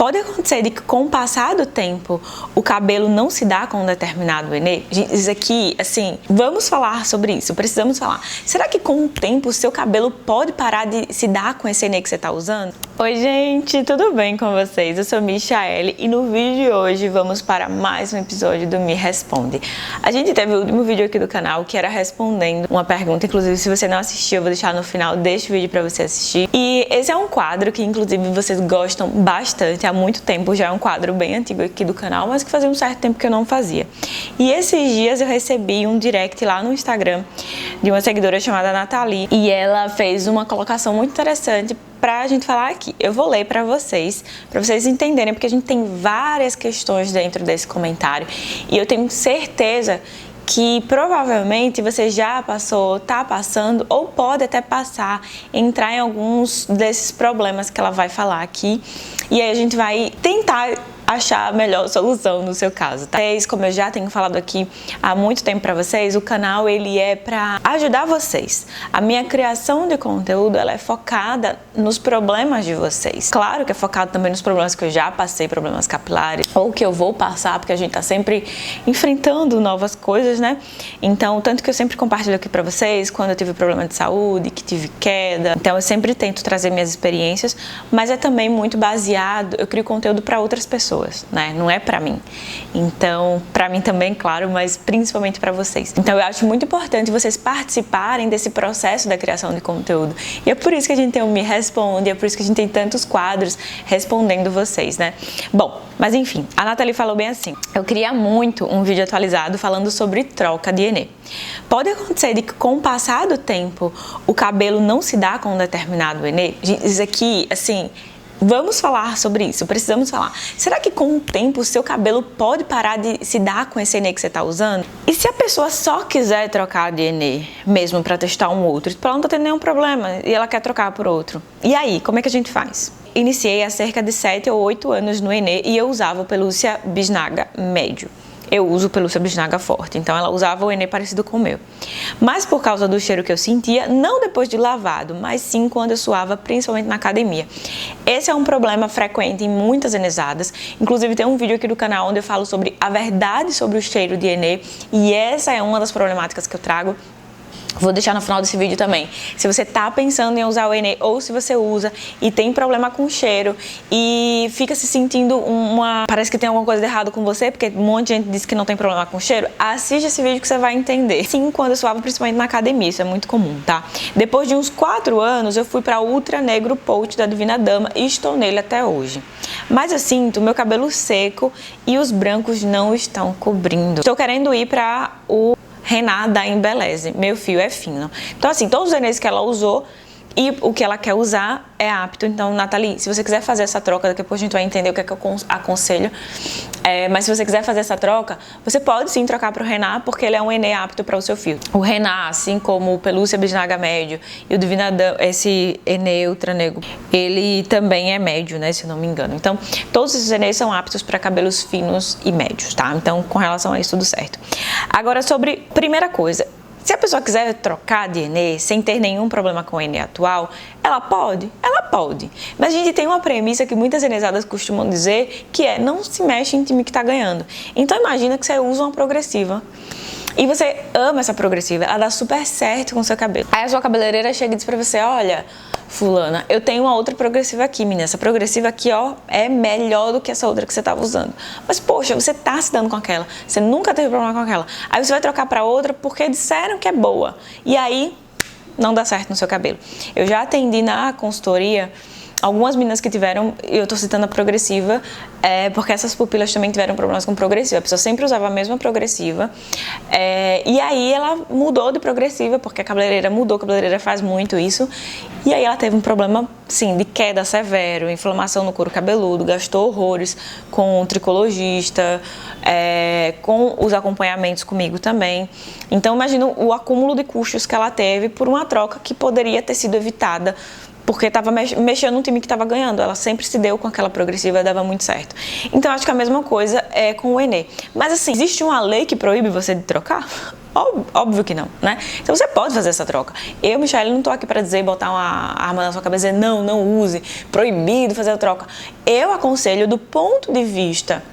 Pode acontecer de que com o passar do tempo o cabelo não se dá com um determinado Enê? Diz aqui, assim, vamos falar sobre isso, precisamos falar. Será que com o tempo o seu cabelo pode parar de se dar com esse Enê que você está usando? Oi gente, tudo bem com vocês? Eu sou Michaele e no vídeo de hoje vamos para mais um episódio do Me Responde. A gente teve o último vídeo aqui do canal que era respondendo uma pergunta, inclusive se você não assistiu eu vou deixar no final deste vídeo para você assistir. E esse é um quadro que inclusive vocês gostam bastante, há muito tempo, já é um quadro bem antigo aqui do canal, mas que fazia um certo tempo que eu não fazia. E esses dias eu recebi um direct lá no Instagram de uma seguidora chamada Nathalie e ela fez uma colocação muito interessante pra gente falar aqui. Eu vou ler pra vocês entenderem, porque a gente tem várias questões dentro desse comentário e eu tenho certeza que provavelmente você já passou, tá passando ou pode até passar, entrar em alguns desses problemas que ela vai falar aqui e aí a gente vai tentar achar a melhor solução no seu caso, tá? Como eu já tenho falado aqui há muito tempo pra vocês, o canal ele é pra ajudar vocês. A minha criação de conteúdo, ela é focada nos problemas de vocês. Claro que é focado também nos problemas que eu já passei, problemas capilares, ou que eu vou passar, porque a gente tá sempre enfrentando novas coisas, né? Então, tanto que eu sempre compartilho aqui pra vocês, quando eu tive problema de saúde, que tive queda. Então, eu sempre tento trazer minhas experiências, mas é também muito baseado, eu crio conteúdo pra outras pessoas, né? Não é pra mim. Então, pra mim também, claro, mas principalmente pra vocês. Então, eu acho muito importante vocês participarem desse processo da criação de conteúdo. E é por isso que a gente tem o Me Responde, é por isso que a gente tem tantos quadros respondendo vocês, né? Bom, mas enfim, a Nathalie falou bem assim: eu queria muito um vídeo atualizado falando sobre troca de Enê. Pode acontecer de que com o passar do tempo o cabelo não se dá com um determinado Enê? Diz aqui, assim, vamos falar sobre isso, precisamos falar. Será que com o tempo o seu cabelo pode parar de se dar com esse Enê que você está usando? E se a pessoa só quiser trocar de Enê, mesmo para testar um outro, ela não está tendo nenhum problema e ela quer trocar por outro? E aí, como é que a gente faz? Iniciei há cerca de 7 ou 8 anos no Enê e eu usava o Pelúcia Bisnaga médio. Eu uso Pelúcia Bisnaga forte, então ela usava o Enê parecido com o meu. Mas por causa do cheiro que eu sentia, não depois de lavado, mas sim quando eu suava, principalmente na academia. Esse é um problema frequente em muitas enesadas. Inclusive tem um vídeo aqui do canal onde eu falo sobre a verdade sobre o cheiro de Enê e essa é uma das problemáticas que eu trago. Vou deixar no final desse vídeo também. Se você tá pensando em usar o Enê ou se você usa e tem problema com cheiro e fica se sentindo parece que tem alguma coisa de errado com você, porque um monte de gente diz que não tem problema com cheiro, assiste esse vídeo que você vai entender. Sim, quando eu suava, principalmente na academia, isso é muito comum, tá? Depois de uns 4 anos, eu fui pra Ultra Negro Pout da Divina Dama e estou nele até hoje. Mas eu sinto o meu cabelo seco e os brancos não estão cobrindo. Estou querendo ir pra o Renat da Embeleze, meu fio é fino. Então assim, todos os Enês que ela usou e o que ela quer usar é apto. Então, Nathalie, se você quiser fazer essa troca, daqui a pouco a gente vai entender o que é que eu aconselho. Mas se você quiser fazer essa troca, você pode sim trocar para o Renat, porque ele é um Enê apto para o seu fio. O Renat, assim como o Pelúcia Bisnaga médio e o Divina Dama, esse Enê Ultra Negro, ele também é médio, né, se eu não me engano. Então, todos esses Enês são aptos para cabelos finos e médios, tá? Então, com relação a isso, tudo certo. Agora, sobre primeira coisa, se a pessoa quiser trocar de Enê sem ter nenhum problema com o Enê atual, ela pode? Ela pode. Mas a gente tem uma premissa que muitas enesadas costumam dizer, que é: não se mexe em time que está ganhando. Então imagina que você usa uma progressiva e você ama essa progressiva, ela dá super certo com o seu cabelo. Aí a sua cabeleireira chega e diz pra você: olha, fulana, eu tenho uma outra progressiva aqui, menina. Essa progressiva aqui, ó, é melhor do que essa outra que você tava usando. Mas, poxa, você tá se dando com aquela. Você nunca teve problema com aquela. Aí você vai trocar pra outra porque disseram que é boa. E aí, não dá certo no seu cabelo. Eu já atendi na consultoria algumas meninas que tiveram, eu tô citando a progressiva, porque essas pupilas também tiveram problemas com progressiva. A pessoa sempre usava a mesma progressiva, e aí ela mudou de progressiva, porque a cabeleireira mudou, a cabeleireira faz muito isso, e aí ela teve um problema, sim, de queda severo, inflamação no couro cabeludo, gastou horrores com o tricologista, com os acompanhamentos comigo também. Então imagina o acúmulo de custos que ela teve por uma troca que poderia ter sido evitada, porque estava mexendo num time que estava ganhando. Ela sempre se deu com aquela progressiva, dava muito certo. Então acho que a mesma coisa é com o Enê. Mas assim, existe uma lei que proíbe você de trocar? Óbvio que não, né? Então você pode fazer essa troca. Eu, Michelle, não tô aqui para dizer, botar uma arma na sua cabeça e dizer não use, proibido fazer a troca. Eu aconselho do ponto de vista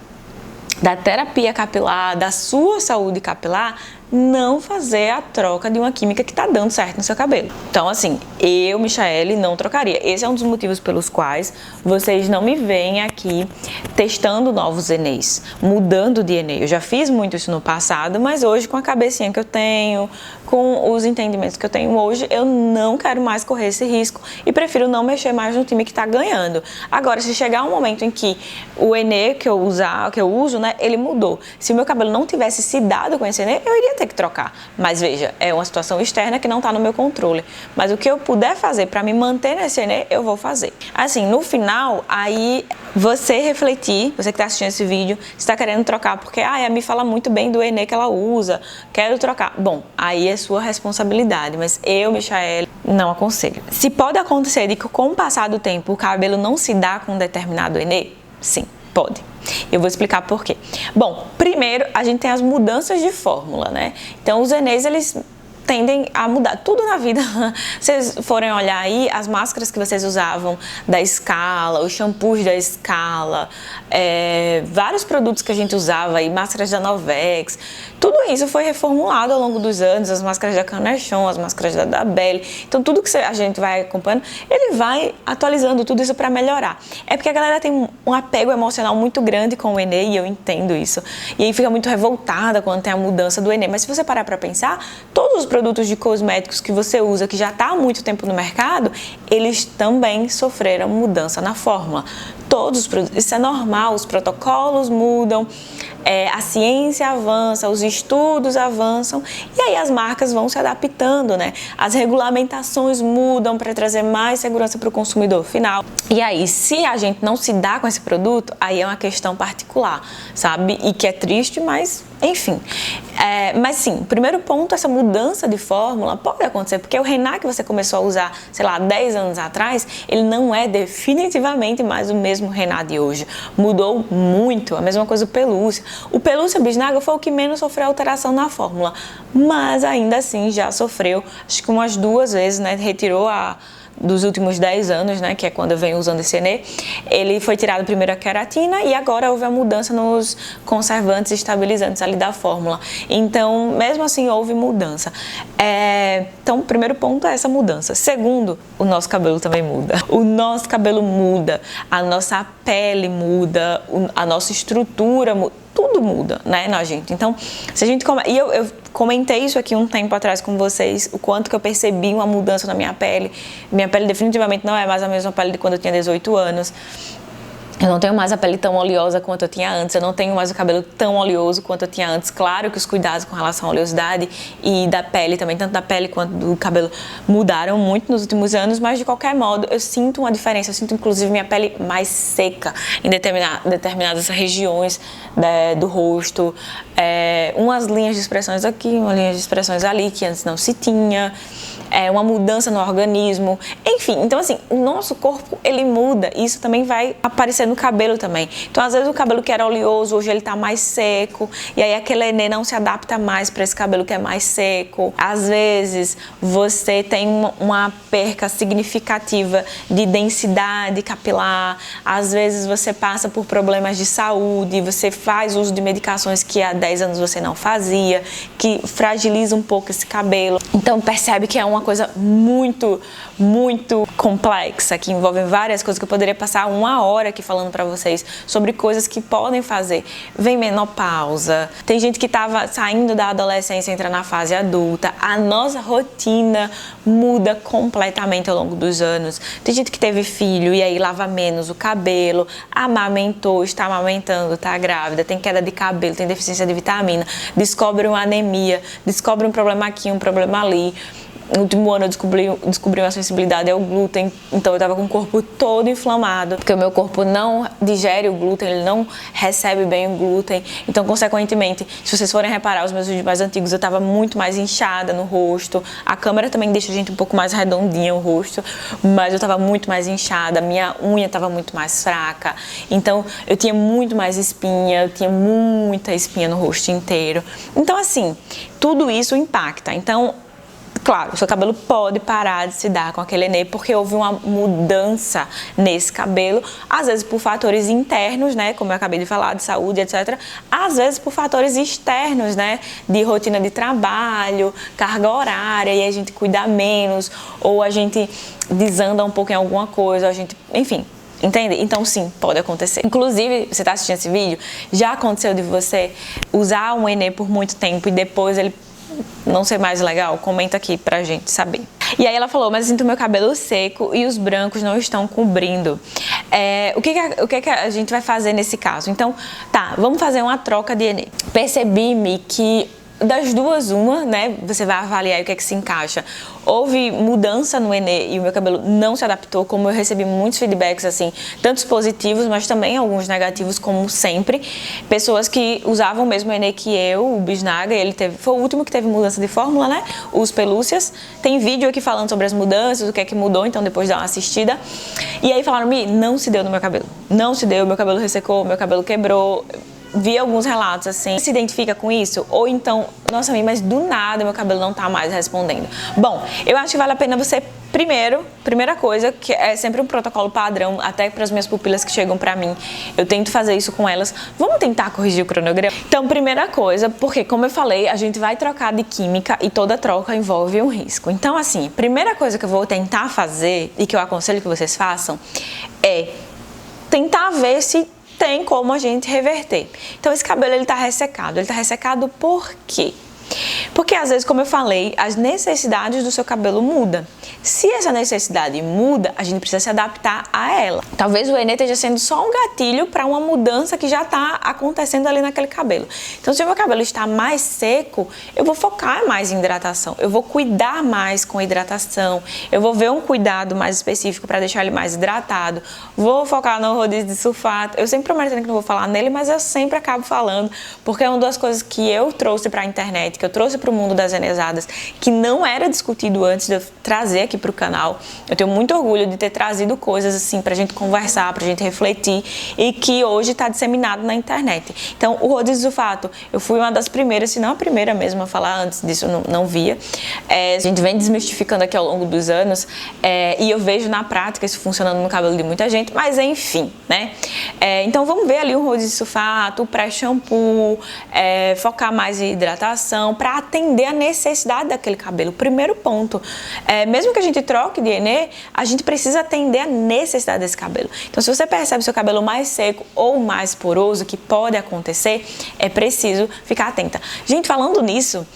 da terapia capilar, da sua saúde capilar, não fazer a troca de uma química que está dando certo no seu cabelo. Então, assim, eu, Michaele, não trocaria. Esse é um dos motivos pelos quais vocês não me veem aqui testando novos Enês, mudando de Enê. Eu já fiz muito isso no passado, mas hoje, com a cabecinha que eu tenho, com os entendimentos que eu tenho hoje, eu não quero mais correr esse risco e prefiro não mexer mais no time que está ganhando. Agora, se chegar um momento em que o Enê que eu uso, né, ele mudou. Se o meu cabelo não tivesse se dado com esse Enê, eu iria ter que trocar. Mas veja, é uma situação externa que não está no meu controle. Mas o que eu puder fazer para me manter nesse Enê, eu vou fazer. Assim, no final, aí você refletir, você que está assistindo esse vídeo, está querendo trocar porque a Mi fala muito bem do Enê que ela usa, quero trocar. Bom, aí é sua responsabilidade, mas eu, Michaele, não aconselho. Se pode acontecer de que com o passar do tempo o cabelo não se dá com um determinado Enê, sim, pode. Eu vou explicar por quê. Bom, primeiro a gente tem as mudanças de fórmula, né? Então os Enês, eles tendem a mudar tudo na vida. Se vocês forem olhar aí, as máscaras que vocês usavam da Scala, os shampoos da Scala, vários produtos que a gente usava aí, máscaras da Novex, tudo isso foi reformulado ao longo dos anos, as máscaras da Canechon, as máscaras da Belle. Então tudo que a gente vai acompanhando, ele vai atualizando tudo isso para melhorar. É porque a galera tem um apego emocional muito grande com o Enê, e eu entendo isso. E aí fica muito revoltada quando tem a mudança do Enê. Mas se você parar para pensar, todos os produtos de cosméticos que você usa, que já está há muito tempo no mercado, eles também sofreram mudança na fórmula. Todos os produtos, isso é normal, os protocolos mudam, a ciência avança, os estudos avançam, e aí as marcas vão se adaptando, né? As regulamentações mudam para trazer mais segurança para o consumidor final. E aí, se a gente não se dá com esse produto, aí é uma questão particular, sabe? E que é triste, mas enfim. Mas sim, o primeiro ponto, essa mudança de fórmula pode acontecer, porque o Rená que você começou a usar, sei lá, 10 anos atrás, ele não é definitivamente mais o mesmo Rená de hoje. Mudou muito, a mesma coisa o Pelúcia. O Pelúcia Bisnaga foi o que menos sofreu alteração na fórmula, mas ainda assim já sofreu, acho que umas 2 vezes, né? Retirou dos últimos 10 anos, né, que é quando eu venho usando esse Enê, ele foi tirado primeiro a queratina e agora houve a mudança nos conservantes e estabilizantes ali da fórmula. Então, mesmo assim, houve mudança. Então, o primeiro ponto é essa mudança. Segundo, o nosso cabelo também muda. O nosso cabelo muda, a nossa pele muda, a nossa estrutura muda. Tudo muda, né, na gente. Então, se a gente e eu comentei isso aqui um tempo atrás com vocês, o quanto que eu percebi uma mudança na minha pele. Minha pele definitivamente não é mais a mesma pele de quando eu tinha 18 anos. Eu não tenho mais a pele tão oleosa quanto eu tinha antes, eu não tenho mais o cabelo tão oleoso quanto eu tinha antes. Claro que os cuidados com relação à oleosidade e da pele também, tanto da pele quanto do cabelo, mudaram muito nos últimos anos, mas de qualquer modo eu sinto uma diferença, eu sinto inclusive minha pele mais seca em determinadas regiões do rosto, umas linhas de expressões aqui, umas linhas de expressões ali que antes não se tinha. Uma mudança no organismo, enfim, então assim, o nosso corpo ele muda, e isso também vai aparecer no cabelo também. Então às vezes o cabelo que era oleoso, hoje ele tá mais seco, e aí aquele Enê não se adapta mais para esse cabelo que é mais seco. Às vezes você tem uma perca significativa de densidade capilar, às vezes você passa por problemas de saúde, você faz uso de medicações que há 10 anos você não fazia, que fragiliza um pouco esse cabelo. Então percebe que é uma coisa muito, muito complexa, que envolve várias coisas que eu poderia passar 1 hora aqui falando pra vocês sobre coisas que podem fazer. Vem menopausa, tem gente que tava saindo da adolescência e entra na fase adulta, a nossa rotina muda completamente ao longo dos anos. Tem gente que teve filho e aí lava menos o cabelo, amamentou, está amamentando, tá grávida, tem queda de cabelo, tem deficiência de vitamina, descobre uma anemia, descobre um problema aqui, um problema ali. No último ano eu descobri uma sensibilidade ao glúten, então eu tava com o corpo todo inflamado, porque o meu corpo não digere o glúten, ele não recebe bem o glúten. Então, consequentemente, se vocês forem reparar os meus vídeos mais antigos, eu tava muito mais inchada no rosto. A câmera também deixa a gente um pouco mais redondinha o rosto, mas eu tava muito mais inchada, minha unha tava muito mais fraca. Então, eu tinha muito mais espinha, eu tinha muita espinha no rosto inteiro. Então, assim, tudo isso impacta. Então, claro, o seu cabelo pode parar de se dar com aquele acné porque houve uma mudança nesse cabelo, às vezes por fatores internos, né, como eu acabei de falar, de saúde, etc. Às vezes por fatores externos, né, de rotina de trabalho, carga horária, e a gente cuida menos, ou a gente desanda um pouco em alguma coisa, a gente, enfim. Entende? Então, sim, pode acontecer. Inclusive, você está assistindo esse vídeo, já aconteceu de você usar um acné por muito tempo e depois ele não ser mais legal? Comenta aqui pra gente saber. E aí ela falou, mas eu sinto meu cabelo seco e os brancos não estão cobrindo. O que a gente vai fazer nesse caso? Então, tá, vamos fazer uma troca de acné. Percebi-me que das duas, uma, né? Você vai avaliar o que é que se encaixa. Houve mudança no acné e o meu cabelo não se adaptou, como eu recebi muitos feedbacks, assim, tantos positivos, mas também alguns negativos, como sempre. Pessoas que usavam o mesmo acné que eu, o Bisnaga, foi o último que teve mudança de fórmula, né? Os pelúcias. Tem vídeo aqui falando sobre as mudanças, o que é que mudou, então depois dá uma assistida. E aí falaram, não se deu no meu cabelo. Não se deu, meu cabelo ressecou, meu cabelo quebrou. Vi alguns relatos assim, se identifica com isso? Ou então, nossa, mas do nada meu cabelo não tá mais respondendo. Bom, eu acho que vale a pena você, primeira coisa, que é sempre um protocolo padrão, até para as minhas pupilas que chegam pra mim, eu tento fazer isso com elas. Vamos tentar corrigir o cronograma? Então, primeira coisa, porque como eu falei, a gente vai trocar de química e toda troca envolve um risco. Então, assim, primeira coisa que eu vou tentar fazer e que eu aconselho que vocês façam é tentar ver se tem como a gente reverter. Então esse cabelo ele tá ressecado. Ele tá ressecado por quê? Porque às vezes, como eu falei, as necessidades do seu cabelo mudam. Se essa necessidade muda, a gente precisa se adaptar a ela. Talvez o acné esteja sendo só um gatilho para uma mudança que já está acontecendo ali naquele cabelo. Então, se o meu cabelo está mais seco, eu vou focar mais em hidratação. Eu vou cuidar mais com a hidratação. Eu vou ver um cuidado mais específico para deixar ele mais hidratado. Vou focar no rodízio de sulfato. Eu sempre prometo que não vou falar nele, mas eu sempre acabo falando, porque é uma das coisas que eu trouxe para a internet, que eu trouxe para o mundo das enesadas, que não era discutido antes de eu trazer aqui para o canal. Eu tenho muito orgulho de ter trazido coisas assim pra gente conversar, pra gente refletir, e que hoje está disseminado na internet. Então, o rodízio de sulfato, eu fui uma das primeiras, se não a primeira mesmo a falar, antes disso eu não via. A gente vem desmistificando aqui ao longo dos anos, e eu vejo na prática isso funcionando no cabelo de muita gente, mas enfim, né? Então, vamos ver ali o rodízio de sulfato, o pré-shampoo, focar mais em hidratação, para atender a necessidade daquele cabelo. Primeiro ponto, mesmo que a gente troque de acné, a gente precisa atender a necessidade desse cabelo. Então, se você percebe seu cabelo mais seco ou mais poroso, que pode acontecer, é preciso ficar atenta. Gente, falando nisso,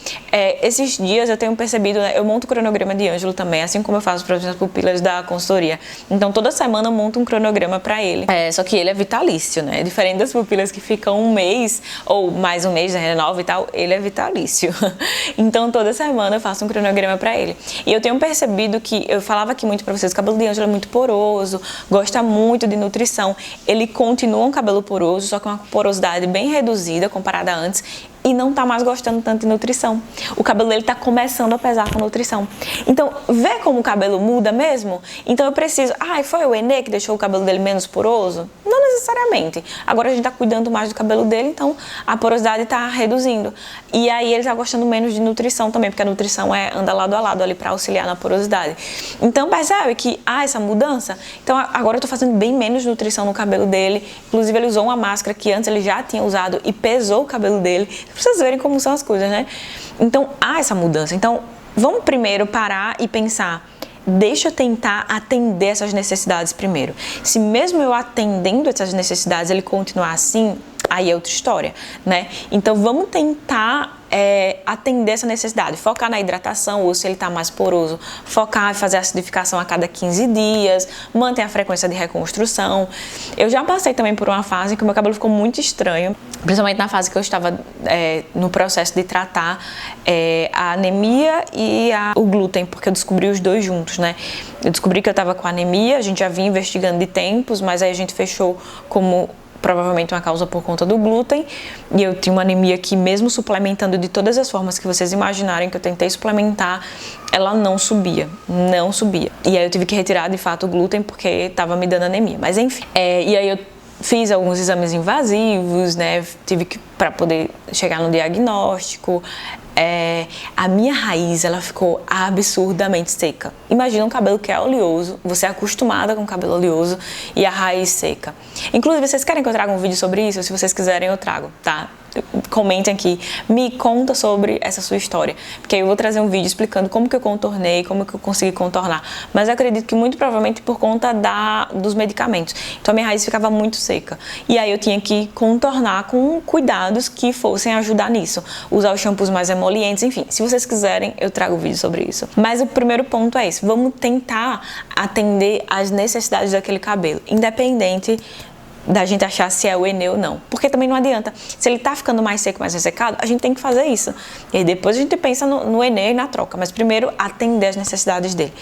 esses dias eu tenho percebido, né, eu monto o cronograma de Ângelo também, assim como eu faço para as minhas pupilas da consultoria. Então, toda semana eu monto um cronograma para ele. Só que ele é vitalício, né? Diferente das pupilas que ficam um mês, ou mais um mês, né, renova e tal, ele é vitalício. Então, toda semana eu faço um cronograma para ele. E eu tenho percebido que, eu falava aqui muito pra vocês, o cabelo de Ângelo é muito poroso, gosta muito de nutrição. Ele continua um cabelo poroso, só que uma porosidade bem reduzida comparada a antes, e não tá mais gostando tanto de nutrição. O cabelo dele tá começando a pesar com nutrição. Então, vê como o cabelo muda mesmo? Então eu preciso... foi o acné que deixou o cabelo dele menos poroso? Não necessariamente. Agora a gente tá cuidando mais do cabelo dele, então a porosidade tá reduzindo. E aí ele tá gostando menos de nutrição também, porque a nutrição anda lado a lado ali pra auxiliar na porosidade. Então percebe que há essa mudança? Então agora eu tô fazendo bem menos nutrição no cabelo dele. Inclusive ele usou uma máscara que antes ele já tinha usado e pesou o cabelo dele. Pra vocês verem como são as coisas, né? Então, há essa mudança. Então, vamos primeiro parar e pensar, deixa eu tentar atender essas necessidades primeiro. Se mesmo eu atendendo essas necessidades, ele continuar assim, aí é outra história, né? Então, vamos tentar atender essa necessidade, focar na hidratação, ou se ele está mais poroso, focar em fazer acidificação a cada 15 dias, manter a frequência de reconstrução. Eu já passei também por uma fase em que o meu cabelo ficou muito estranho, principalmente na fase que eu estava no processo de tratar a anemia e o glúten, porque eu descobri os dois juntos, né? Eu descobri que eu estava com anemia, a gente já vinha investigando de tempos, mas aí a gente fechou como provavelmente uma causa por conta do glúten, e eu tinha uma anemia que, mesmo suplementando de todas as formas que vocês imaginarem que eu tentei suplementar, ela não subia. E aí eu tive que retirar de fato o glúten porque estava me dando anemia, mas enfim. E aí eu fiz alguns exames invasivos, né, para poder chegar no diagnóstico. A minha raiz, ela ficou absurdamente seca. Imagina um cabelo que é oleoso, você é acostumada com cabelo oleoso e a raiz seca. Inclusive, vocês querem que eu traga um vídeo sobre isso? Se vocês quiserem, eu trago, tá? Comentem aqui, me conta sobre essa sua história, porque aí eu vou trazer um vídeo explicando como que eu contornei, como que eu consegui contornar, mas eu acredito que muito provavelmente por conta dos medicamentos. Então a minha raiz ficava muito seca, e aí eu tinha que contornar com cuidados que fossem ajudar nisso, usar os shampoos mais emolientes, enfim, se vocês quiserem eu trago vídeo sobre isso. Mas o primeiro ponto é esse, vamos tentar atender às necessidades daquele cabelo, independente da gente achar se é o Enê ou não. Porque também não adianta. Se ele tá ficando mais seco, mais ressecado, a gente tem que fazer isso. E aí depois a gente pensa no Enê e na troca. Mas primeiro, atender as necessidades dele.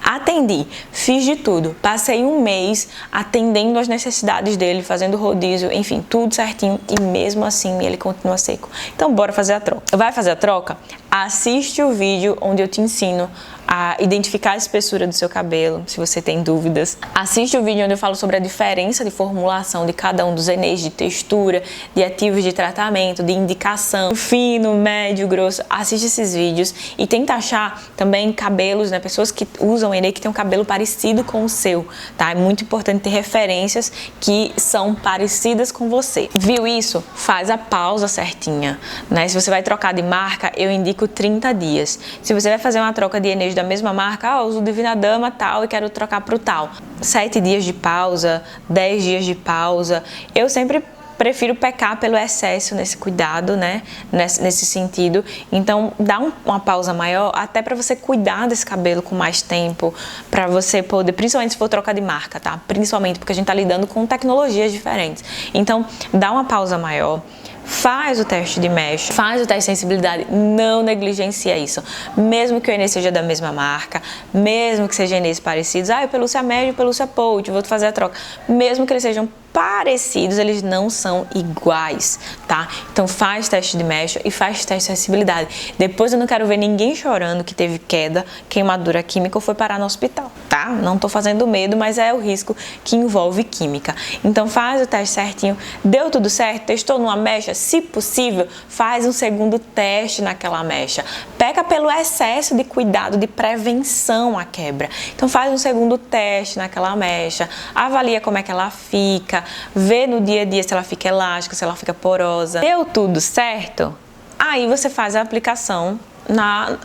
Atendi, fiz de tudo. Passei um mês atendendo as necessidades dele, fazendo rodízio, enfim, tudo certinho. E mesmo assim, ele continua seco. Então, bora fazer a troca. Vai fazer a troca? Assiste o vídeo onde eu te ensino a identificar a espessura do seu cabelo, se você tem dúvidas. Assiste o vídeo onde eu falo sobre a diferença de formulação de cada um dos Enês, de textura, de ativos de tratamento, de indicação, fino, médio, grosso. Assiste esses vídeos e tenta achar também cabelos, né, pessoas que usam Enê que tem um cabelo parecido com o seu, tá? É muito importante ter referências que são parecidas com você. Viu isso? Faz a pausa certinha, né? Se você vai trocar de marca, eu indico 30 dias. Se você vai fazer uma troca de Enês da mesma marca, eu uso Divina Dama tal e quero trocar pro tal. 7 dias de pausa, 10 dias de pausa. Eu sempre prefiro pecar pelo excesso nesse cuidado, né? Nesse sentido. Então, dá uma pausa maior até para você cuidar desse cabelo com mais tempo, para você poder, principalmente se for troca de marca, tá? Principalmente porque a gente tá lidando com tecnologias diferentes. Então, dá uma pausa maior. Faz o teste de mesh, faz o teste de sensibilidade, não negligencia isso. Mesmo que o Enê seja da mesma marca, mesmo que sejam Enês parecidos, o pelúcia médio e o pelúcia point, vou fazer a troca. Mesmo que eles sejam parecidos, eles não são iguais, tá? Então faz teste de mesh e faz teste de sensibilidade. Depois eu não quero ver ninguém chorando que teve queda, queimadura química ou foi parar no hospital, tá? Não tô fazendo medo, mas é o risco que envolve química. Então faz o teste certinho, deu tudo certo, testou numa mecha, se possível, faz um segundo teste naquela mecha. Peca pelo excesso de cuidado, de prevenção à quebra. Então faz um segundo teste naquela mecha, avalia como é que ela fica, vê no dia a dia se ela fica elástica, se ela fica porosa. Deu tudo certo? Aí você faz a aplicação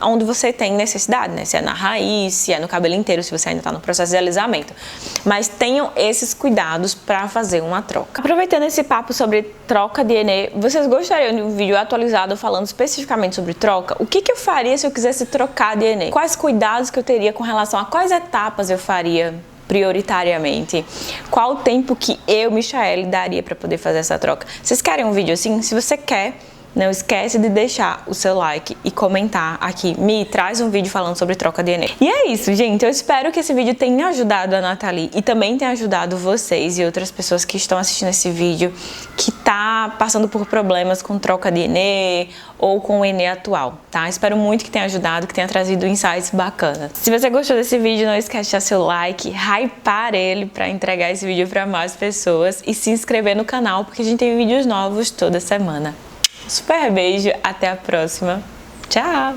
onde você tem necessidade, né? Se é na raiz, se é no cabelo inteiro, se você ainda está no processo de alisamento. Mas tenham esses cuidados para fazer uma troca. Aproveitando esse papo sobre troca de Enê, vocês gostariam de um vídeo atualizado falando especificamente sobre troca? O que eu faria se eu quisesse trocar de Enê? Quais cuidados que eu teria com relação a quais etapas eu faria prioritariamente? Qual o tempo que eu, Michaele, daria para poder fazer essa troca? Vocês querem um vídeo assim? Se você quer, não esquece de deixar o seu like e comentar aqui. Me traz um vídeo falando sobre troca de Enê. E é isso, gente. Eu espero que esse vídeo tenha ajudado a Nathalie e também tenha ajudado vocês e outras pessoas que estão assistindo esse vídeo que tá passando por problemas com troca de Enê ou com o Enê atual, tá? Espero muito que tenha ajudado, que tenha trazido insights bacanas. Se você gostou desse vídeo, não esquece de deixar seu like, hypar ele para entregar esse vídeo para mais pessoas e se inscrever no canal, porque a gente tem vídeos novos toda semana. Super beijo, até a próxima. Tchau!